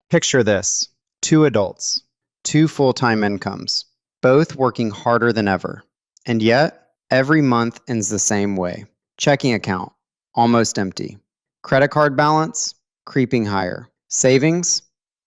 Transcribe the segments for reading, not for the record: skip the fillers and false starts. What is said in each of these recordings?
Picture this: two adults, two full-time incomes, both working harder than ever. And yet, every month ends the same way. Checking account, almost empty. Credit card balance, creeping higher. Savings,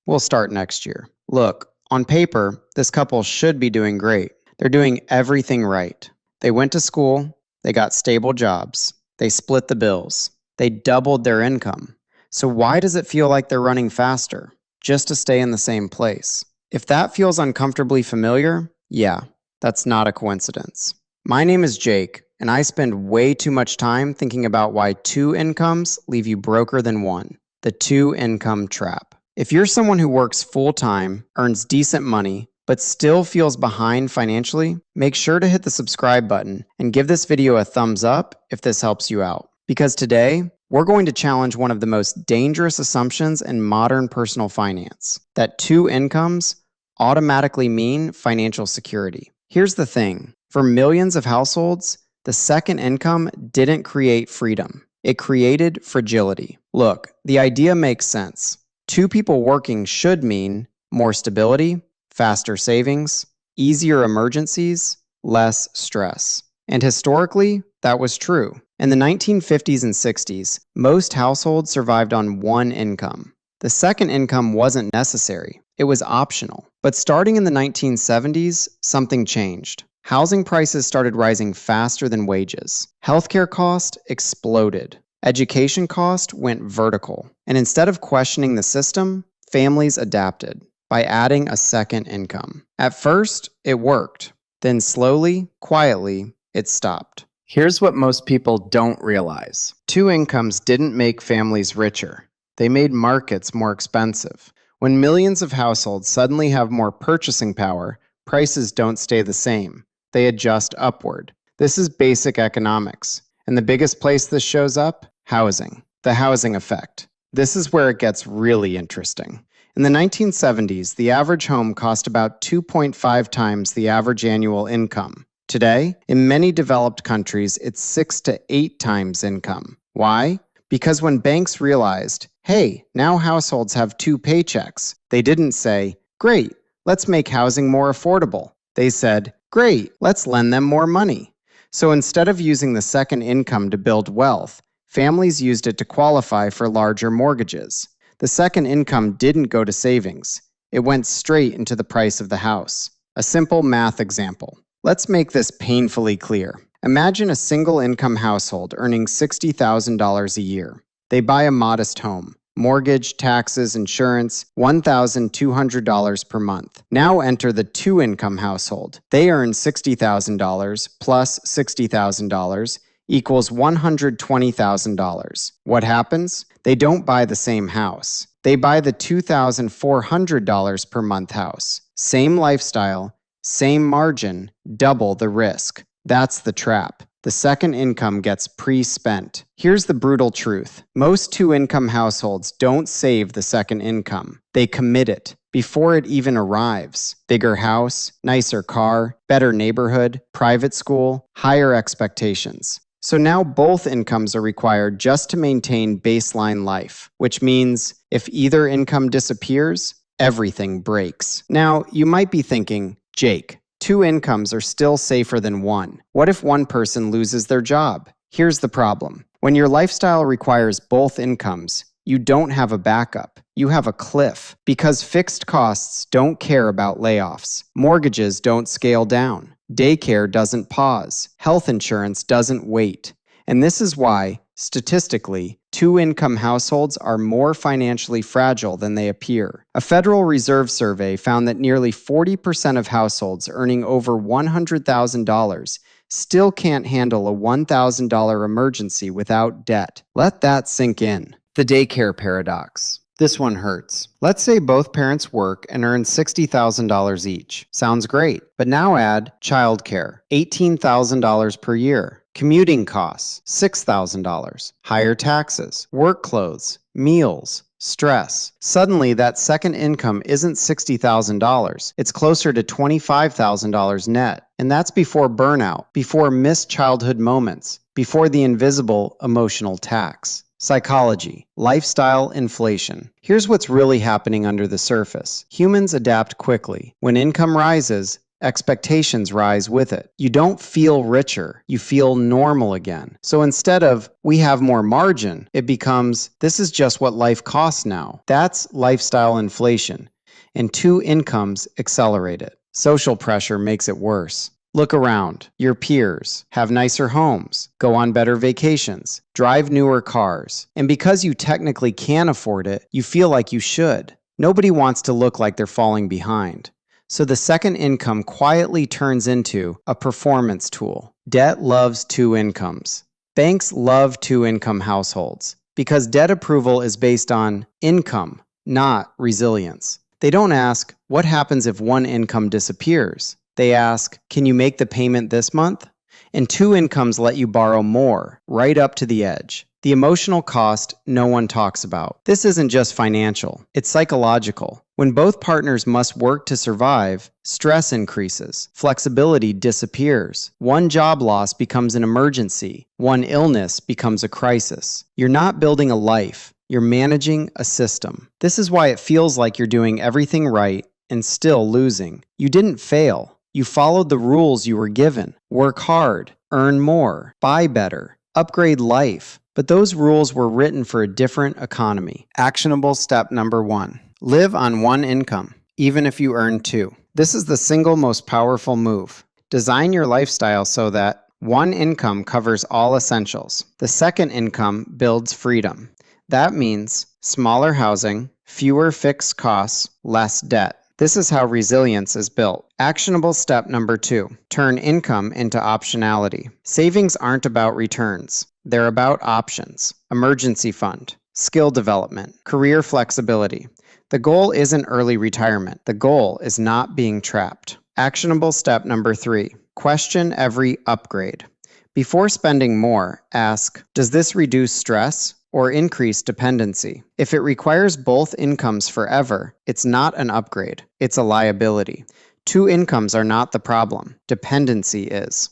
will start next year. Look, on paper, this couple should be doing great. They're doing everything right. They went to school, they got stable jobs, they split the bills, they doubled their income. So why does it feel like they're running faster? Just to stay in the same place. If that feels uncomfortably familiar, yeah, that's not a coincidence. My name is Jake, and I spend way too much time thinking about why two incomes leave you broker than one. The two-income trap. If you're someone who works full-time, earns decent money, but still feels behind financially, make sure to hit the subscribe button and give this video a thumbs up if this helps you out. Because today, we're going to challenge one of the most dangerous assumptions in modern personal finance, that two incomes automatically mean financial security. Here's the thing. For millions of households, the second income didn't create freedom. It created fragility. Look, the idea makes sense. Two people working should mean more stability, faster savings, easier emergencies, less stress. And historically, that was true. In the 1950s and 60s, most households survived on one income. The second income wasn't necessary. It was optional. But starting in the 1970s, something changed. Housing prices started rising faster than wages. Healthcare costs exploded. Education costs went vertical. And instead of questioning the system, families adapted by adding a second income. At first, it worked. Then slowly, quietly, it stopped. Here's what most people don't realize. Two incomes didn't make families richer. They made markets more expensive. When millions of households suddenly have more purchasing power, prices don't stay the same. They adjust upward. This is basic economics. And the biggest place this shows up? Housing. The housing effect. This is where it gets really interesting. In the 1970s, the average home cost about 2.5 times the average annual income. Today, in many developed countries, it's 6 to 8 times income. Why? Because when banks realized, hey, now households have two paychecks, they didn't say, great, let's make housing more affordable. They said, great, let's lend them more money. So instead of using the second income to build wealth, families used it to qualify for larger mortgages. The second income didn't go to savings. It went straight into the price of the house. A simple math example. Let's make this painfully clear. Imagine a single-income household earning $60,000 a year. They buy a modest home. Mortgage, taxes, insurance, $1,200 per month. Now enter the two-income household. They earn $60,000 plus $60,000 equals $120,000. What happens? They don't buy the same house. They buy the $2,400 per month house. Same lifestyle, same margin, double the risk. That's the trap. The second income gets pre-spent. Here's the brutal truth. Most two-income households don't save the second income. They commit it before it even arrives. Bigger house, nicer car, better neighborhood, private school, higher expectations. So now both incomes are required just to maintain baseline life, which means if either income disappears, everything breaks. Now, you might be thinking, Jake, two incomes are still safer than one. What if one person loses their job? Here's the problem. When your lifestyle requires both incomes, you don't have a backup. You have a cliff. Because fixed costs don't care about layoffs. Mortgages don't scale down. Daycare doesn't pause. Health insurance doesn't wait. And this is why, statistically, two-income households are more financially fragile than they appear. A Federal Reserve survey found that nearly 40% of households earning over $100,000 still can't handle a $1,000 emergency without debt. Let that sink in. The daycare paradox. This one hurts. Let's say both parents work and earn $60,000 each. Sounds great. But now add childcare, $18,000 per year. Commuting costs, $6,000. Higher taxes, work clothes, meals, stress. Suddenly, that second income isn't $60,000. It's closer to $25,000 net. And that's before burnout, before missed childhood moments, before the invisible emotional tax. Psychology, lifestyle inflation. Here's what's really happening under the surface. Humans adapt quickly. When income rises, expectations rise with it. You don't feel richer, you feel normal again. So instead of, we have more margin, it becomes, this is just what life costs now. That's lifestyle inflation. And two incomes accelerate it. Social pressure makes it worse. Look around. Your peers have nicer homes, go on better vacations, drive newer cars. And because you technically can afford it, you feel like you should. Nobody wants to look like they're falling behind. So the second income quietly turns into a performance tool. Debt loves two incomes. Banks love two-income households because debt approval is based on income, not resilience. They don't ask, what happens if one income disappears? They ask, can you make the payment this month? And two incomes let you borrow more, right up to the edge. The emotional cost no one talks about. This isn't just financial, it's psychological. When both partners must work to survive, stress increases, flexibility disappears. One job loss becomes an emergency, one illness becomes a crisis. You're not building a life, you're managing a system. This is why it feels like you're doing everything right and still losing. You didn't fail. You followed the rules you were given. Work hard, earn more, buy better, upgrade life. But those rules were written for a different economy. Actionable step number 1. Live on one income, even if you earn two. This is the single most powerful move. Design your lifestyle so that one income covers all essentials. The second income builds freedom. That means smaller housing, fewer fixed costs, less debt. This is how resilience is built. Actionable step number 2. Turn income into optionality. Savings aren't about returns. They're about options. Emergency fund, skill development, career flexibility. The goal isn't early retirement. The goal is not being trapped. Actionable step number 3. Question every upgrade. Before spending more, ask, does this reduce stress or increase dependency? If it requires both incomes forever, it's not an upgrade, it's a liability. Two incomes are not the problem, dependency is.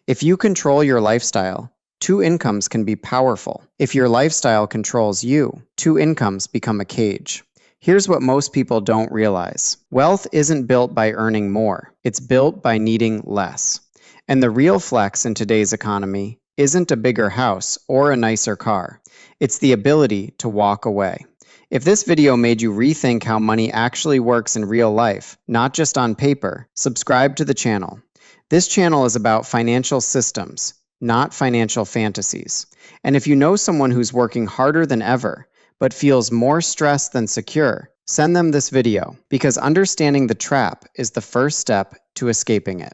If you control your lifestyle, two incomes can be powerful. If your lifestyle controls you, two incomes become a cage. Here's what most people don't realize. Wealth isn't built by earning more, it's built by needing less. And the real flex in today's economy isn't a bigger house or a nicer car. It's the ability to walk away. If this video made you rethink how money actually works in real life, not just on paper, subscribe to the channel. This channel is about financial systems, not financial fantasies. And if you know someone who's working harder than ever, but feels more stressed than secure, send them this video, because understanding the trap is the first step to escaping it.